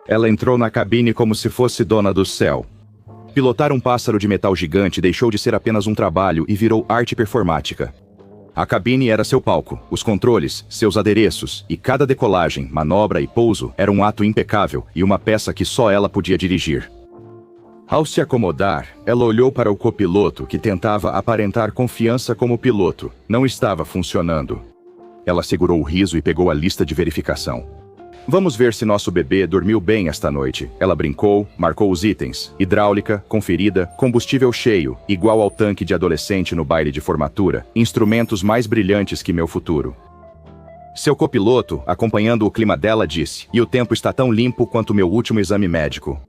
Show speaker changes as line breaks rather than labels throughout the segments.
Ela entrou na cabine como se fosse dona do céu. Pilotar um pássaro de metal gigante deixou de ser apenas um trabalho e virou arte performática. A cabine era seu palco, os controles, seus adereços, e cada decolagem, manobra e pouso era um ato impecável e uma peça que só ela podia dirigir. Ao se acomodar, ela olhou para o copiloto que tentava aparentar confiança como piloto. Não estava funcionando. Ela segurou o riso e pegou a lista de verificação. Vamos ver se nosso bebê dormiu bem esta noite. Ela brincou, marcou os itens. Hidráulica, conferida, combustível cheio, igual ao tanque de adolescente no baile de formatura, instrumentos mais brilhantes que meu futuro. Seu copiloto, acompanhando o clima dela, disse, e o tempo está tão limpo quanto meu último exame médico.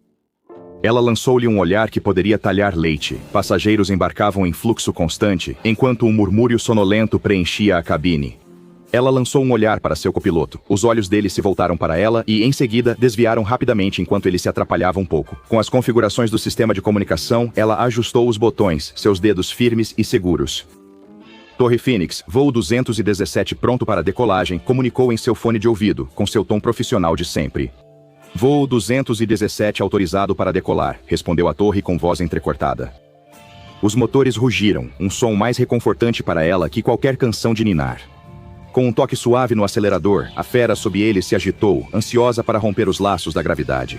Ela lançou-lhe um olhar que poderia talhar leite. Passageiros embarcavam em fluxo constante, enquanto um murmúrio sonolento preenchia a cabine. Ela lançou um olhar para seu copiloto. Os olhos dele se voltaram para ela e, em seguida, desviaram rapidamente enquanto ele se atrapalhava um pouco. Com as configurações do sistema de comunicação, ela ajustou os botões, seus dedos firmes e seguros. Torre Phoenix, voo 217 pronto para decolagem, comunicou em seu fone de ouvido, com seu tom profissional de sempre. Voo 217 autorizado para decolar, respondeu a torre com voz entrecortada. Os motores rugiram, um som mais reconfortante para ela que qualquer canção de ninar. Com um toque suave no acelerador, a fera sob ele se agitou, ansiosa para romper os laços da gravidade.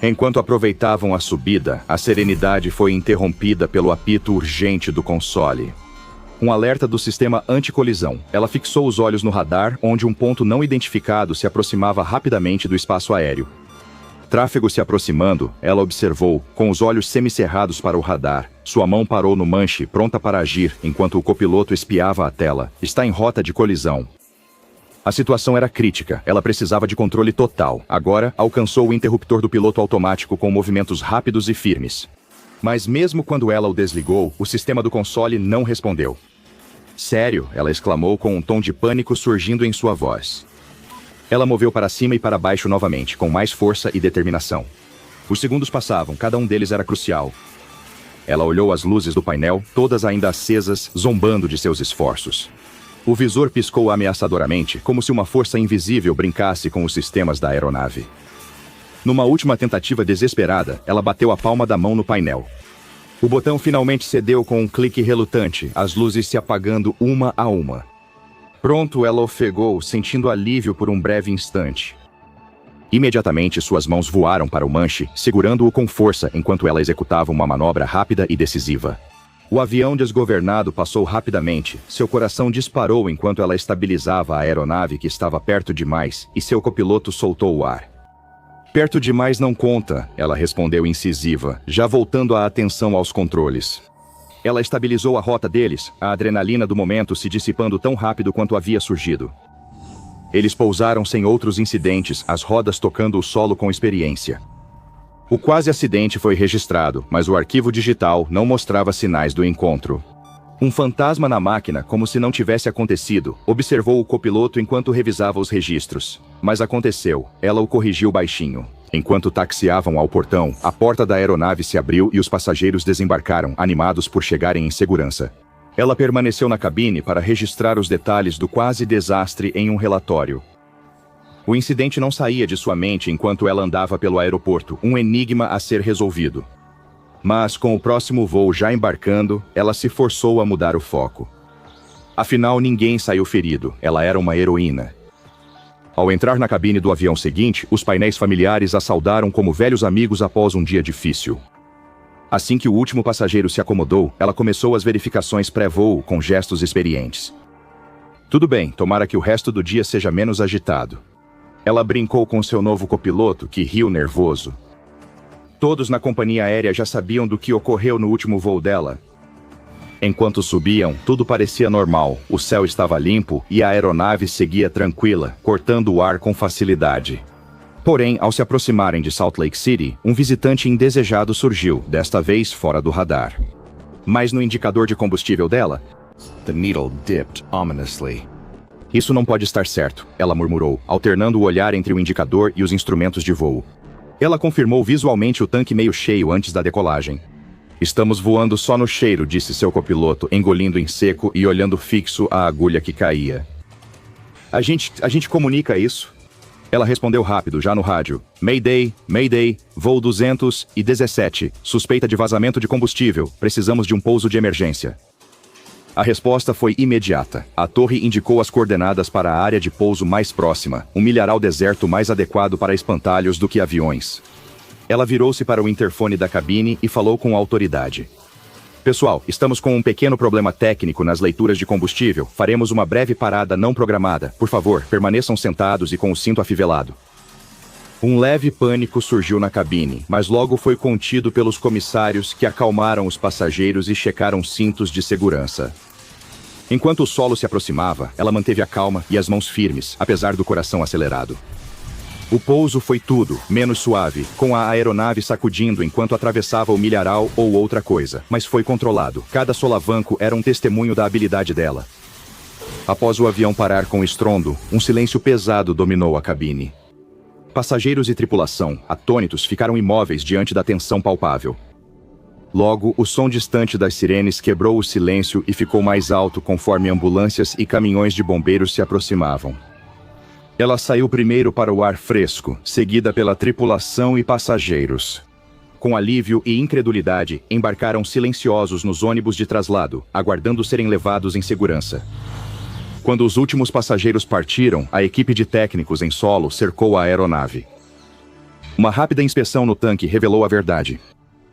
Enquanto aproveitavam a subida, a serenidade foi interrompida pelo apito urgente do console. Um alerta do sistema anti-colisão. Ela fixou os olhos no radar, onde um ponto não identificado se aproximava rapidamente do espaço aéreo. Tráfego se aproximando, ela observou, com os olhos semicerrados para o radar. Sua mão parou no manche, pronta para agir, enquanto o copiloto espiava a tela. Está em rota de colisão. A situação era crítica. Ela precisava de controle total. Agora, alcançou o interruptor do piloto automático com movimentos rápidos e firmes. Mas mesmo quando ela o desligou, o sistema do console não respondeu. Sério? Ela exclamou com um tom de pânico surgindo em sua voz. Ela moveu para cima e para baixo novamente, com mais força e determinação. Os segundos passavam, cada um deles era crucial. Ela olhou as luzes do painel, todas ainda acesas, zombando de seus esforços. O visor piscou ameaçadoramente, como se uma força invisível brincasse com os sistemas da aeronave. Numa última tentativa desesperada, ela bateu a palma da mão no painel. O botão finalmente cedeu com um clique relutante, as luzes se apagando uma a uma. Pronto, ela ofegou, sentindo alívio por um breve instante. Imediatamente, suas mãos voaram para o manche, segurando-o com força enquanto ela executava uma manobra rápida e decisiva. O avião desgovernado passou rapidamente, seu coração disparou enquanto ela estabilizava a aeronave que estava perto demais, e seu copiloto soltou o ar. Perto demais não conta, ela respondeu incisiva, já voltando a atenção aos controles. Ela estabilizou a rota deles, a adrenalina do momento se dissipando tão rápido quanto havia surgido. Eles pousaram sem outros incidentes, as rodas tocando o solo com experiência. O quase acidente foi registrado, mas o arquivo digital não mostrava sinais do encontro. Um fantasma na máquina, como se não tivesse acontecido, observou o copiloto enquanto revisava os registros. Mas aconteceu, ela o corrigiu baixinho. Enquanto taxiavam ao portão, a porta da aeronave se abriu e os passageiros desembarcaram, animados por chegarem em segurança. Ela permaneceu na cabine para registrar os detalhes do quase desastre em um relatório. O incidente não saía de sua mente enquanto ela andava pelo aeroporto, um enigma a ser resolvido. Mas, com o próximo voo já embarcando, ela se forçou a mudar o foco. Afinal, ninguém saiu ferido, ela era uma heroína. Ao entrar na cabine do avião seguinte, os painéis familiares a saudaram como velhos amigos após um dia difícil. Assim que o último passageiro se acomodou, ela começou as verificações pré-voo com gestos experientes. Tudo bem, tomara que o resto do dia seja menos agitado. Ela brincou com seu novo copiloto, que riu nervoso. Todos na companhia aérea já sabiam do que ocorreu no último voo dela. Enquanto subiam, tudo parecia normal, o céu estava limpo e a aeronave seguia tranquila, cortando o ar com facilidade. Porém, ao se aproximarem de Salt Lake City, um visitante indesejado surgiu, desta vez fora do radar. Mas no indicador de combustível dela,
The needle dipped ominously.
Isso não pode estar certo, ela murmurou, alternando o olhar entre o indicador e os instrumentos de voo. Ela confirmou visualmente o tanque meio cheio antes da decolagem. Estamos voando só no cheiro, disse seu copiloto, engolindo em seco e olhando fixo a agulha que caía. A gente comunica isso? Ela respondeu rápido, já no rádio. Mayday, Mayday, voo 217, suspeita de vazamento de combustível, precisamos de um pouso de emergência. A resposta foi imediata. A torre indicou as coordenadas para a área de pouso mais próxima, um milharal deserto mais adequado para espantalhos do que aviões. Ela virou-se para o interfone da cabine e falou com autoridade. Pessoal, estamos com um pequeno problema técnico nas leituras de combustível. Faremos uma breve parada não programada. Por favor, permaneçam sentados e com o cinto afivelado. Um leve pânico surgiu na cabine, mas logo foi contido pelos comissários que acalmaram os passageiros e checaram cintos de segurança. Enquanto o solo se aproximava, ela manteve a calma e as mãos firmes, apesar do coração acelerado. O pouso foi tudo, menos suave, com a aeronave sacudindo enquanto atravessava o milharal ou outra coisa, mas foi controlado. Cada solavanco era um testemunho da habilidade dela. Após o avião parar com estrondo, um silêncio pesado dominou a cabine. Passageiros e tripulação, atônitos, ficaram imóveis diante da tensão palpável. Logo, o som distante das sirenes quebrou o silêncio e ficou mais alto conforme ambulâncias e caminhões de bombeiros se aproximavam. Ela saiu primeiro para o ar fresco, seguida pela tripulação e passageiros. Com alívio e incredulidade, embarcaram silenciosos nos ônibus de traslado, aguardando serem levados em segurança. Quando os últimos passageiros partiram, a equipe de técnicos em solo cercou a aeronave. Uma rápida inspeção no tanque revelou a verdade.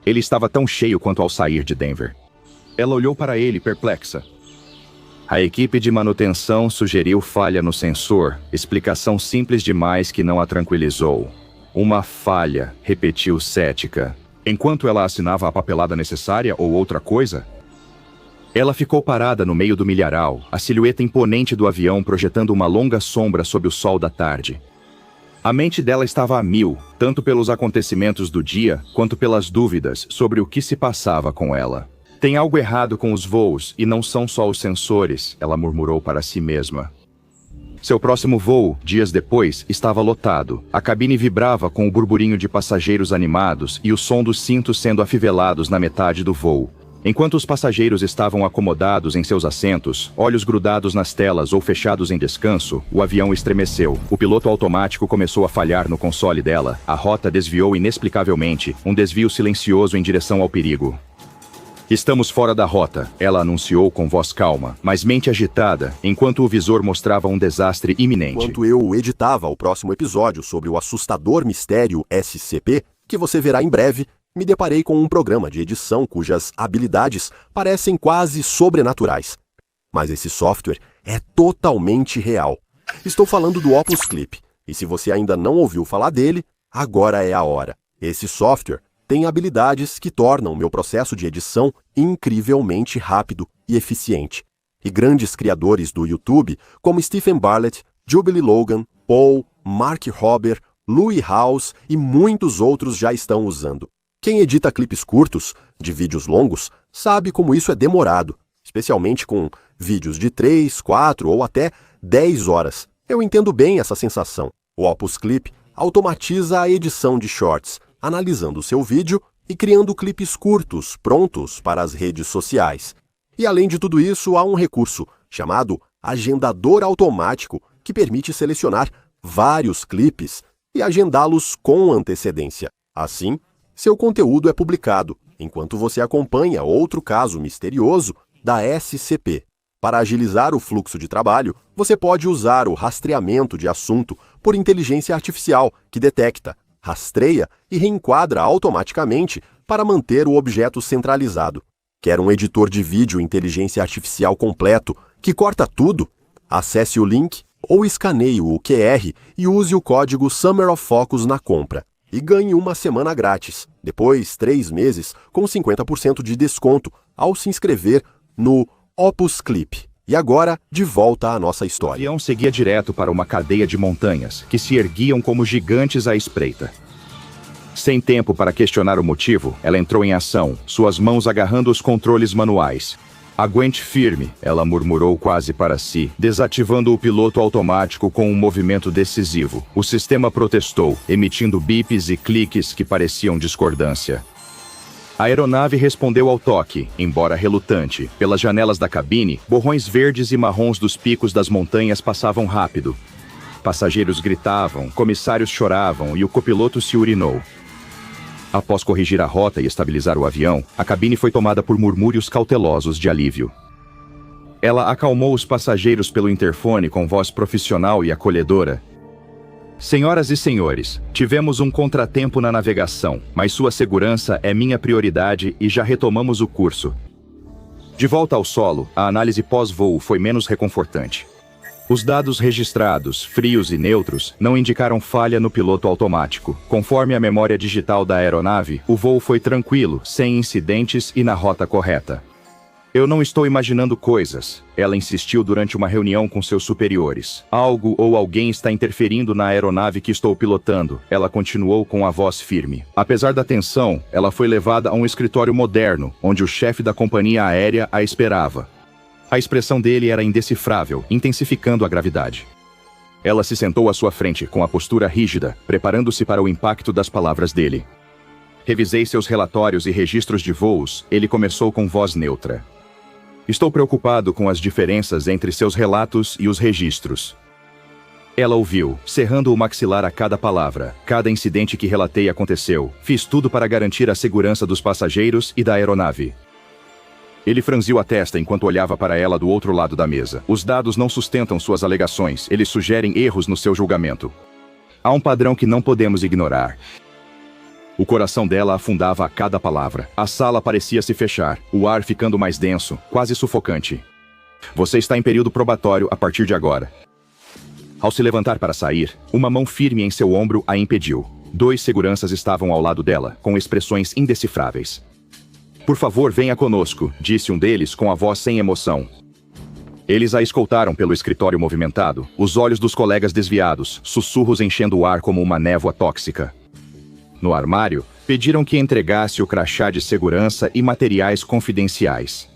Ele estava tão cheio quanto ao sair de Denver. Ela olhou para ele, perplexa. A equipe de manutenção sugeriu falha no sensor, explicação simples demais que não a tranquilizou. Uma falha, repetiu cética. Enquanto ela assinava a papelada necessária ou outra coisa? Ela ficou parada no meio do milharal, a silhueta imponente do avião projetando uma longa sombra sob o sol da tarde. A mente dela estava a mil, tanto pelos acontecimentos do dia, quanto pelas dúvidas sobre o que se passava com ela. Tem algo errado com os voos, e não são só os sensores, ela murmurou para si mesma. Seu próximo voo, dias depois, estava lotado. A cabine vibrava com o burburinho de passageiros animados e o som dos cintos sendo afivelados na metade do voo. Enquanto os passageiros estavam acomodados em seus assentos, olhos grudados nas telas ou fechados em descanso, o avião estremeceu. O piloto automático começou a falhar no console dela. A rota desviou inexplicavelmente, um desvio silencioso em direção ao perigo. Estamos fora da rota, ela anunciou com voz calma, mas mente agitada, enquanto o visor mostrava um desastre iminente.
Enquanto eu editava o próximo episódio sobre o assustador mistério SCP, que você verá em breve, me deparei com um programa de edição cujas habilidades parecem quase sobrenaturais. Mas esse software é totalmente real. Estou falando do Opus Clip, e se você ainda não ouviu falar dele, agora é a hora. Esse software tem habilidades que tornam meu processo de edição incrivelmente rápido e eficiente. E grandes criadores do YouTube, como Stephen Bartlett, Jubilee Logan, Paul, Mark Rober, Louis House e muitos outros já estão usando. Quem edita clipes curtos, de vídeos longos, sabe como isso é demorado, especialmente com vídeos de 3, 4 ou até 10 horas. Eu entendo bem essa sensação. O Opus Clip automatiza a edição de shorts, analisando o seu vídeo e criando clipes curtos, prontos para as redes sociais. E além de tudo isso, há um recurso chamado agendador automático que permite selecionar vários clipes e agendá-los com antecedência. Assim, seu conteúdo é publicado, enquanto você acompanha outro caso misterioso da SCP. Para agilizar o fluxo de trabalho, você pode usar o rastreamento de assunto por inteligência artificial, que detecta, rastreia e reenquadra automaticamente para manter o objeto centralizado. Quer um editor de vídeo inteligência artificial completo que corta tudo? Acesse o link ou escaneie o QR e use o código Summer of Focus na compra. E ganhe uma semana grátis, depois 3 meses com 50% de desconto ao se inscrever no Opus Clip. E agora, de volta à nossa história.
O avião seguia direto para uma cadeia de montanhas, que se erguiam como gigantes à espreita. Sem tempo para questionar o motivo, ela entrou em ação, suas mãos agarrando os controles manuais. Aguente firme, ela murmurou quase para si, desativando o piloto automático com um movimento decisivo. O sistema protestou, emitindo bips e cliques que pareciam discordância. A aeronave respondeu ao toque, embora relutante. Pelas janelas da cabine, borrões verdes e marrons dos picos das montanhas passavam rápido. Passageiros gritavam, comissários choravam e o copiloto se urinou. Após corrigir a rota e estabilizar o avião, a cabine foi tomada por murmúrios cautelosos de alívio. Ela acalmou os passageiros pelo interfone com voz profissional e acolhedora. Senhoras e senhores, tivemos um contratempo na navegação, mas sua segurança é minha prioridade e já retomamos o curso. De volta ao solo, a análise pós-voo foi menos reconfortante. Os dados registrados, frios e neutros, não indicaram falha no piloto automático. Conforme a memória digital da aeronave, o voo foi tranquilo, sem incidentes e na rota correta. Eu não estou imaginando coisas, ela insistiu durante uma reunião com seus superiores. Algo ou alguém está interferindo na aeronave que estou pilotando, ela continuou com a voz firme. Apesar da tensão, ela foi levada a um escritório moderno, onde o chefe da companhia aérea a esperava. A expressão dele era indecifrável, intensificando a gravidade. Ela se sentou à sua frente, com a postura rígida, preparando-se para o impacto das palavras dele. Revisei seus relatórios e registros de voos, ele começou com voz neutra. Estou preocupado com as diferenças entre seus relatos e os registros. Ela ouviu, cerrando o maxilar a cada palavra. Cada incidente que relatei aconteceu. Fiz tudo para garantir a segurança dos passageiros e da aeronave. Ele franziu a testa enquanto olhava para ela do outro lado da mesa. Os dados não sustentam suas alegações, eles sugerem erros no seu julgamento. Há um padrão que não podemos ignorar. O coração dela afundava a cada palavra. A sala parecia se fechar, o ar ficando mais denso, quase sufocante. Você está em período probatório a partir de agora. Ao se levantar para sair, uma mão firme em seu ombro a impediu. 2 seguranças estavam ao lado dela, com expressões indecifráveis. Por favor, venha conosco, disse um deles com a voz sem emoção. Eles a escoltaram pelo escritório movimentado, os olhos dos colegas desviados, sussurros enchendo o ar como uma névoa tóxica. No armário, pediram que entregasse o crachá de segurança e materiais confidenciais.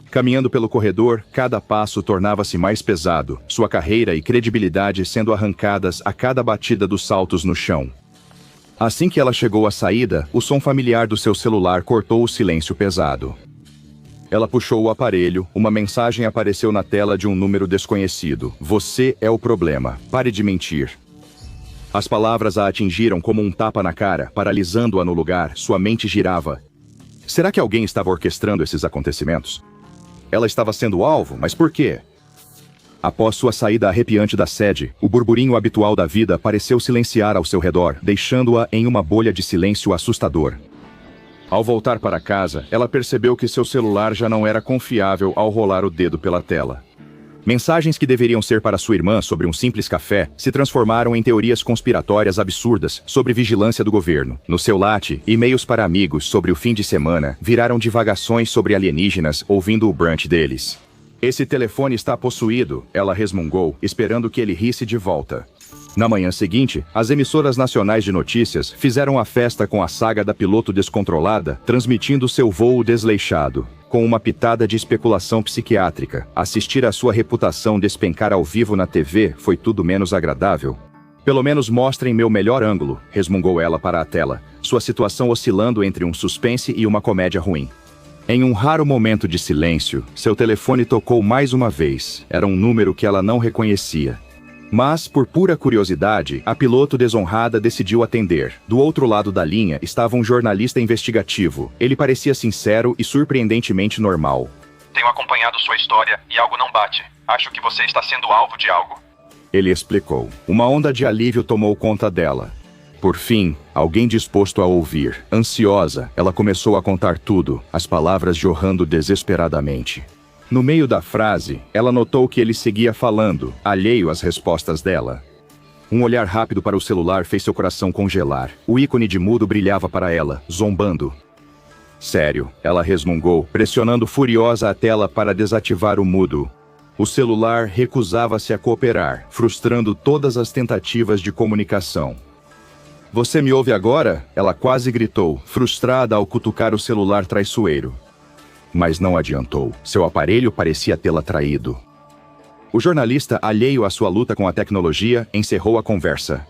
Caminhando pelo corredor, cada passo tornava-se mais pesado, sua carreira e credibilidade sendo arrancadas a cada batida dos saltos no chão. Assim que ela chegou à saída, o som familiar do seu celular cortou o silêncio pesado. Ela puxou o aparelho, uma mensagem apareceu na tela de um número desconhecido. Você é o problema. Pare de mentir. As palavras a atingiram como um tapa na cara, paralisando-a no lugar, sua mente girava. Será que alguém estava orquestrando esses acontecimentos? Ela estava sendo alvo, mas por quê? Após sua saída arrepiante da sede, o burburinho habitual da vida pareceu silenciar ao seu redor, deixando-a em uma bolha de silêncio assustador. Ao voltar para casa, ela percebeu que seu celular já não era confiável ao rolar o dedo pela tela. Mensagens que deveriam ser para sua irmã sobre um simples café se transformaram em teorias conspiratórias absurdas sobre vigilância do governo. No seu latte, e-mails para amigos sobre o fim de semana viraram divagações sobre alienígenas ouvindo o brunch deles. Esse telefone está possuído, ela resmungou, esperando que ele risse de volta. Na manhã seguinte, as emissoras nacionais de notícias fizeram a festa com a saga da piloto descontrolada, transmitindo seu voo desleixado. Com uma pitada de especulação psiquiátrica, assistir a sua reputação despencar ao vivo na TV foi tudo menos agradável. Pelo menos mostrem meu melhor ângulo, resmungou ela para a tela, sua situação oscilando entre um suspense e uma comédia ruim. Em um raro momento de silêncio, seu telefone tocou mais uma vez. Era um número que ela não reconhecia. Mas, por pura curiosidade, a piloto desonrada decidiu atender. Do outro lado da linha estava um jornalista investigativo. Ele parecia sincero e surpreendentemente normal.
Tenho acompanhado sua história e algo não bate. Acho que você está sendo alvo de algo.
Ele explicou. Uma onda de alívio tomou conta dela. Por fim, alguém disposto a ouvir. Ansiosa, ela começou a contar tudo, as palavras jorrando desesperadamente. No meio da frase, ela notou que ele seguia falando, alheio às respostas dela. Um olhar rápido para o celular fez seu coração congelar. O ícone de mudo brilhava para ela, zombando. Sério, ela resmungou, pressionando furiosa a tela para desativar o mudo. O celular recusava-se a cooperar, frustrando todas as tentativas de comunicação. Você me ouve agora? Ela quase gritou, frustrada ao cutucar o celular traiçoeiro. Mas não adiantou. Seu aparelho parecia tê-la traído. O jornalista, alheio à sua luta com a tecnologia, encerrou a conversa.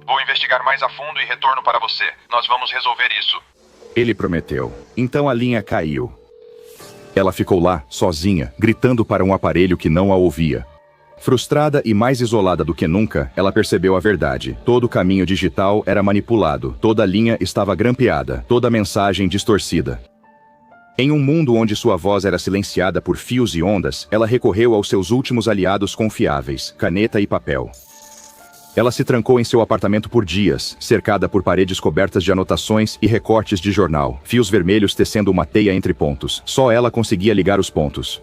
Vou investigar mais a fundo e retorno para você. Nós vamos resolver isso.
Ele prometeu. Então a linha caiu. Ela ficou lá, sozinha, gritando para um aparelho que não a ouvia. Frustrada e mais isolada do que nunca, ela percebeu a verdade. Todo o caminho digital era manipulado, toda linha estava grampeada, toda mensagem distorcida. Em um mundo onde sua voz era silenciada por fios e ondas, ela recorreu aos seus últimos aliados confiáveis, caneta e papel. Ela se trancou em seu apartamento por dias, cercada por paredes cobertas de anotações e recortes de jornal, fios vermelhos tecendo uma teia entre pontos. Só ela conseguia ligar os pontos.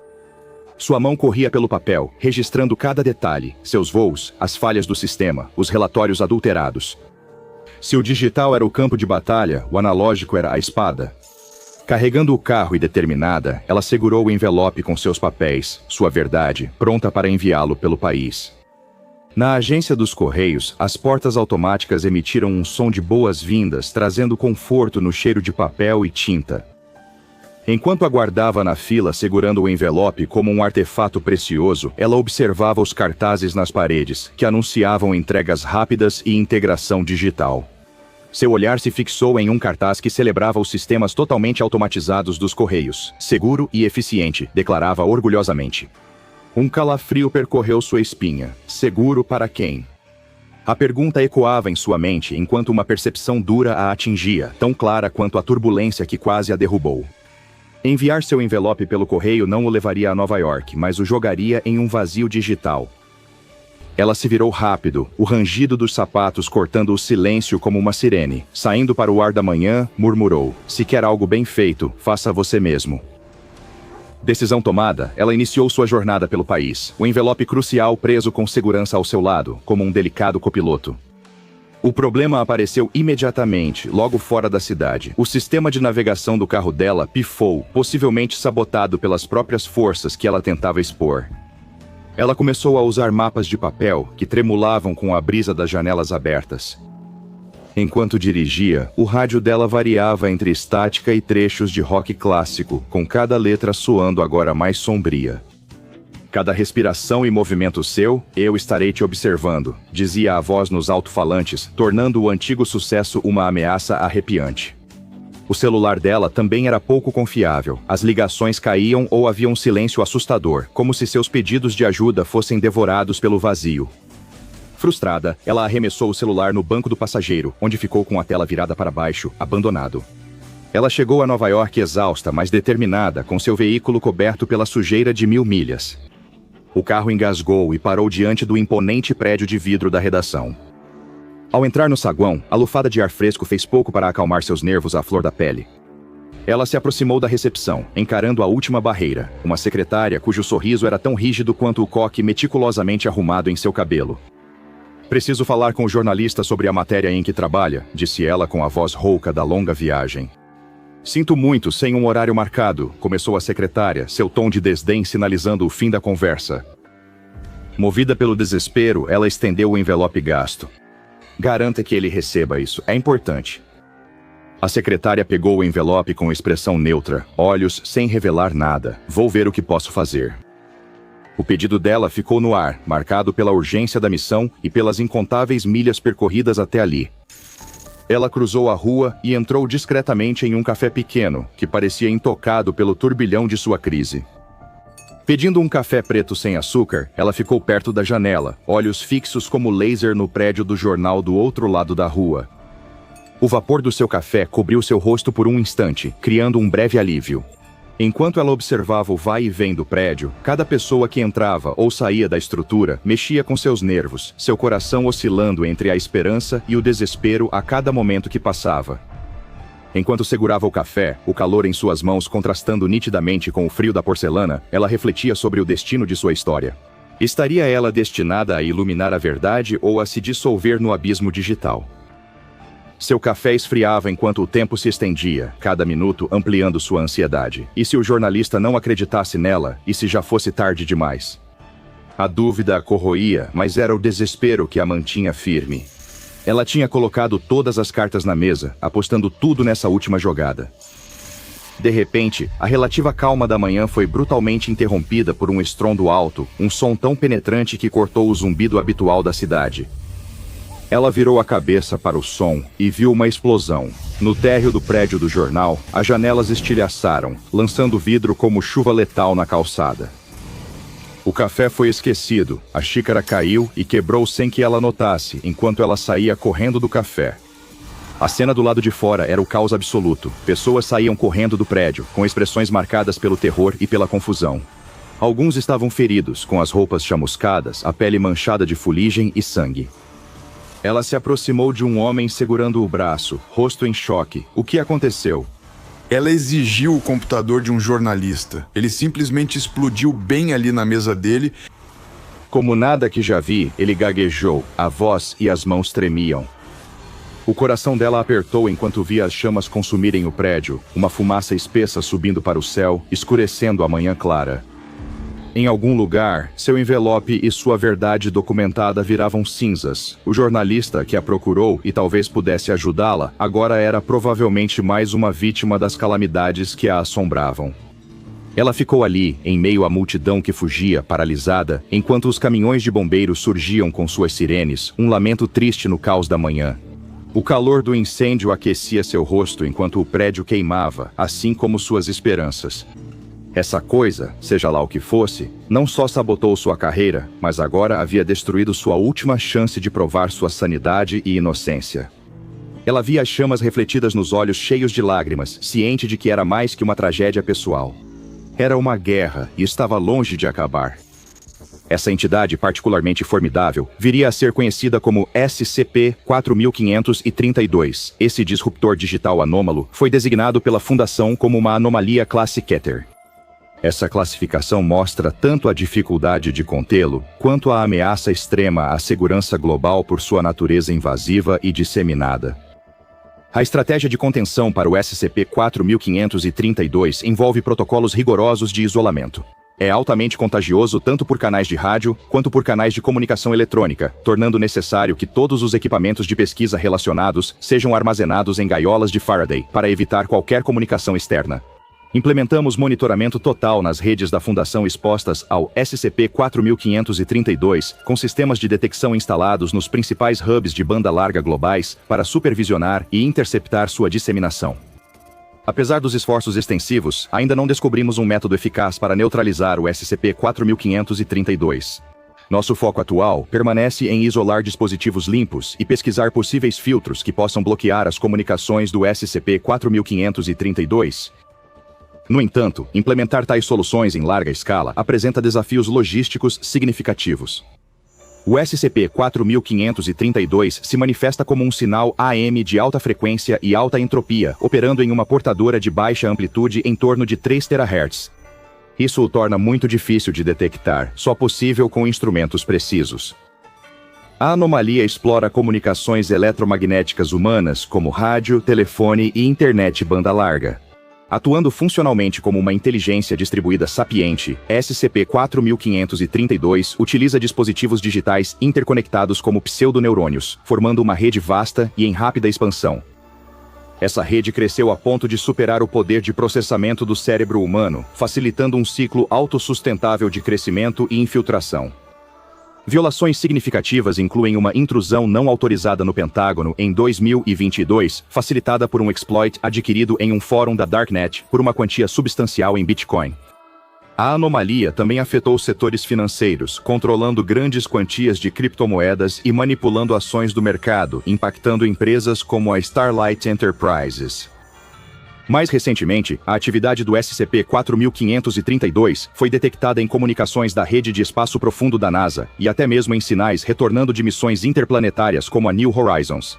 Sua mão corria pelo papel, registrando cada detalhe, seus voos, as falhas do sistema, os relatórios adulterados. Se o digital era o campo de batalha, o analógico era a espada. Carregando o carro e determinada, ela segurou o envelope com seus papéis, sua verdade, pronta para enviá-lo pelo país. Na agência dos Correios, as portas automáticas emitiram um som de boas-vindas, trazendo conforto no cheiro de papel e tinta. Enquanto aguardava na fila segurando o envelope como um artefato precioso, ela observava os cartazes nas paredes, que anunciavam entregas rápidas e integração digital. Seu olhar se fixou em um cartaz que celebrava os sistemas totalmente automatizados dos Correios. Seguro e eficiente, declarava orgulhosamente. Um calafrio percorreu sua espinha. Seguro para quem? A pergunta ecoava em sua mente enquanto uma percepção dura a atingia, tão clara quanto a turbulência que quase a derrubou. Enviar seu envelope pelo correio não o levaria a Nova York, mas o jogaria em um vazio digital. Ela se virou rápido, o rangido dos sapatos cortando o silêncio como uma sirene. Saindo para o ar da manhã, murmurou: "Se quer algo bem feito, faça você mesmo." Decisão tomada, ela iniciou sua jornada pelo país, o envelope crucial preso com segurança ao seu lado, como um delicado copiloto. O problema apareceu imediatamente, logo fora da cidade. O sistema de navegação do carro dela pifou, possivelmente sabotado pelas próprias forças que ela tentava expor. Ela começou a usar mapas de papel que tremulavam com a brisa das janelas abertas. Enquanto dirigia, o rádio dela variava entre estática e trechos de rock clássico, com cada letra soando agora mais sombria. Cada respiração e movimento seu, eu estarei te observando, dizia a voz nos alto-falantes, tornando o antigo sucesso uma ameaça arrepiante. O celular dela também era pouco confiável. As ligações caíam ou havia um silêncio assustador, como se seus pedidos de ajuda fossem devorados pelo vazio. Frustrada, ela arremessou o celular no banco do passageiro, onde ficou com a tela virada para baixo, abandonado. Ela chegou a Nova York exausta, mas determinada, com seu veículo coberto pela sujeira de 1000 milhas. O carro engasgou e parou diante do imponente prédio de vidro da redação. Ao entrar no saguão, a lufada de ar fresco fez pouco para acalmar seus nervos à flor da pele. Ela se aproximou da recepção, encarando a última barreira, uma secretária cujo sorriso era tão rígido quanto o coque meticulosamente arrumado em seu cabelo. "Preciso falar com o jornalista sobre a matéria em que trabalha", disse ela com a voz rouca da longa viagem. "Sinto muito, sem um horário marcado", começou a secretária, seu tom de desdém sinalizando o fim da conversa. Movida pelo desespero, ela estendeu o envelope gasto. "Garanta que ele receba isso, é importante." A secretária pegou o envelope com expressão neutra, olhos sem revelar nada. "Vou ver o que posso fazer." O pedido dela ficou no ar, marcado pela urgência da missão e pelas incontáveis milhas percorridas até ali. Ela cruzou a rua e entrou discretamente em um café pequeno, que parecia intocado pelo turbilhão de sua crise. Pedindo um café preto sem açúcar, ela ficou perto da janela, olhos fixos como laser no prédio do jornal do outro lado da rua. O vapor do seu café cobriu seu rosto por um instante, criando um breve alívio. Enquanto ela observava o vai e vem do prédio, cada pessoa que entrava ou saía da estrutura mexia com seus nervos, seu coração oscilando entre a esperança e o desespero a cada momento que passava. Enquanto segurava o café, o calor em suas mãos contrastando nitidamente com o frio da porcelana, ela refletia sobre o destino de sua história. Estaria ela destinada a iluminar a verdade ou a se dissolver no abismo digital? Seu café esfriava enquanto o tempo se estendia, cada minuto ampliando sua ansiedade. E se o jornalista não acreditasse nela, e se já fosse tarde demais? A dúvida a corroía, mas era o desespero que a mantinha firme. Ela tinha colocado todas as cartas na mesa, apostando tudo nessa última jogada. De repente, a relativa calma da manhã foi brutalmente interrompida por um estrondo alto, um som tão penetrante que cortou o zumbido habitual da cidade. Ela virou a cabeça para o som e viu uma explosão. No térreo do prédio do jornal, as janelas estilhaçaram, lançando vidro como chuva letal na calçada. O café foi esquecido, a xícara caiu e quebrou sem que ela notasse, enquanto ela saía correndo do café. A cena do lado de fora era o caos absoluto. Pessoas saíam correndo do prédio, com expressões marcadas pelo terror e pela confusão. Alguns estavam feridos, com as roupas chamuscadas, a pele manchada de fuligem e sangue. Ela se aproximou de um homem segurando o braço, rosto em choque. O que aconteceu?
Ela exigiu o computador de um jornalista. Ele simplesmente explodiu bem ali na mesa dele.
Como nada que já vi, ele gaguejou, a voz e as mãos tremiam. O coração dela apertou enquanto via as chamas consumirem o prédio, uma fumaça espessa subindo para o céu, escurecendo a manhã clara. Em algum lugar, seu envelope e sua verdade documentada viravam cinzas. O jornalista que a procurou e talvez pudesse ajudá-la, agora era provavelmente mais uma vítima das calamidades que a assombravam. Ela ficou ali, em meio à multidão que fugia, paralisada, enquanto os caminhões de bombeiros surgiam com suas sirenes, um lamento triste no caos da manhã. O calor do incêndio aquecia seu rosto enquanto o prédio queimava, assim como suas esperanças. Essa coisa, seja lá o que fosse, não só sabotou sua carreira, mas agora havia destruído sua última chance de provar sua sanidade e inocência. Ela via as chamas refletidas nos olhos cheios de lágrimas, ciente de que era mais que uma tragédia pessoal. Era uma guerra e estava longe de acabar. Essa entidade particularmente formidável viria a ser conhecida como SCP-4532. Esse disruptor digital anômalo foi designado pela Fundação como uma anomalia classe Keter. Essa classificação mostra tanto a dificuldade de contê-lo, quanto a ameaça extrema à segurança global por sua natureza invasiva e disseminada. A estratégia de contenção para o SCP-4532 envolve protocolos rigorosos de isolamento. É altamente contagioso tanto por canais de rádio quanto por canais de comunicação eletrônica, tornando necessário que todos os equipamentos de pesquisa relacionados sejam armazenados em gaiolas de Faraday para evitar qualquer comunicação externa. Implementamos monitoramento total nas redes da Fundação expostas ao SCP-4532, com sistemas de detecção instalados nos principais hubs de banda larga globais para supervisionar e interceptar sua disseminação. Apesar dos esforços extensivos, ainda não descobrimos um método eficaz para neutralizar o SCP-4532. Nosso foco atual permanece em isolar dispositivos limpos e pesquisar possíveis filtros que possam bloquear as comunicações do SCP-4532. No entanto, implementar tais soluções em larga escala apresenta desafios logísticos significativos. O SCP-4532 se manifesta como um sinal AM de alta frequência e alta entropia, operando em uma portadora de baixa amplitude em torno de 3 THz. Isso o torna muito difícil de detectar, só possível com instrumentos precisos. A anomalia explora comunicações eletromagnéticas humanas, como rádio, telefone e internet banda larga. Atuando funcionalmente como uma inteligência distribuída sapiente, SCP-4532 utiliza dispositivos digitais interconectados como pseudoneurônios, formando uma rede vasta e em rápida expansão. Essa rede cresceu a ponto de superar o poder de processamento do cérebro humano, facilitando um ciclo autossustentável de crescimento e infiltração. Violações significativas incluem uma intrusão não autorizada no Pentágono em 2022, facilitada por um exploit adquirido em um fórum da Darknet por uma quantia substancial em Bitcoin. A anomalia também afetou setores financeiros, controlando grandes quantias de criptomoedas e manipulando ações do mercado, impactando empresas como a Starlight Enterprises. Mais recentemente, a atividade do SCP-4532 foi detectada em comunicações da rede de espaço profundo da NASA e até mesmo em sinais retornando de missões interplanetárias como a New Horizons.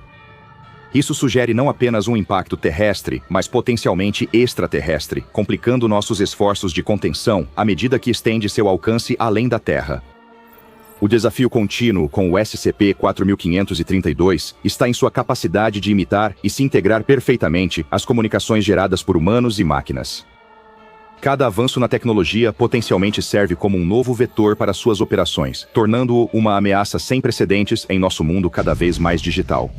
Isso sugere não apenas um impacto terrestre, mas potencialmente extraterrestre, complicando nossos esforços de contenção à medida que estende seu alcance além da Terra. O desafio contínuo com o SCP-4532 está em sua capacidade de imitar e se integrar perfeitamente às comunicações geradas por humanos e máquinas. Cada avanço na tecnologia potencialmente serve como um novo vetor para suas operações, tornando-o uma ameaça sem precedentes em nosso mundo cada vez mais digital.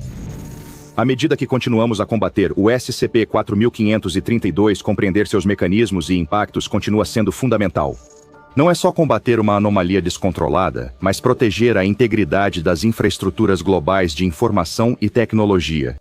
À medida que continuamos a combater o SCP-4532, compreender seus mecanismos e impactos continua sendo fundamental. Não é só combater uma anomalia descontrolada, mas proteger a integridade das infraestruturas globais de informação e tecnologia.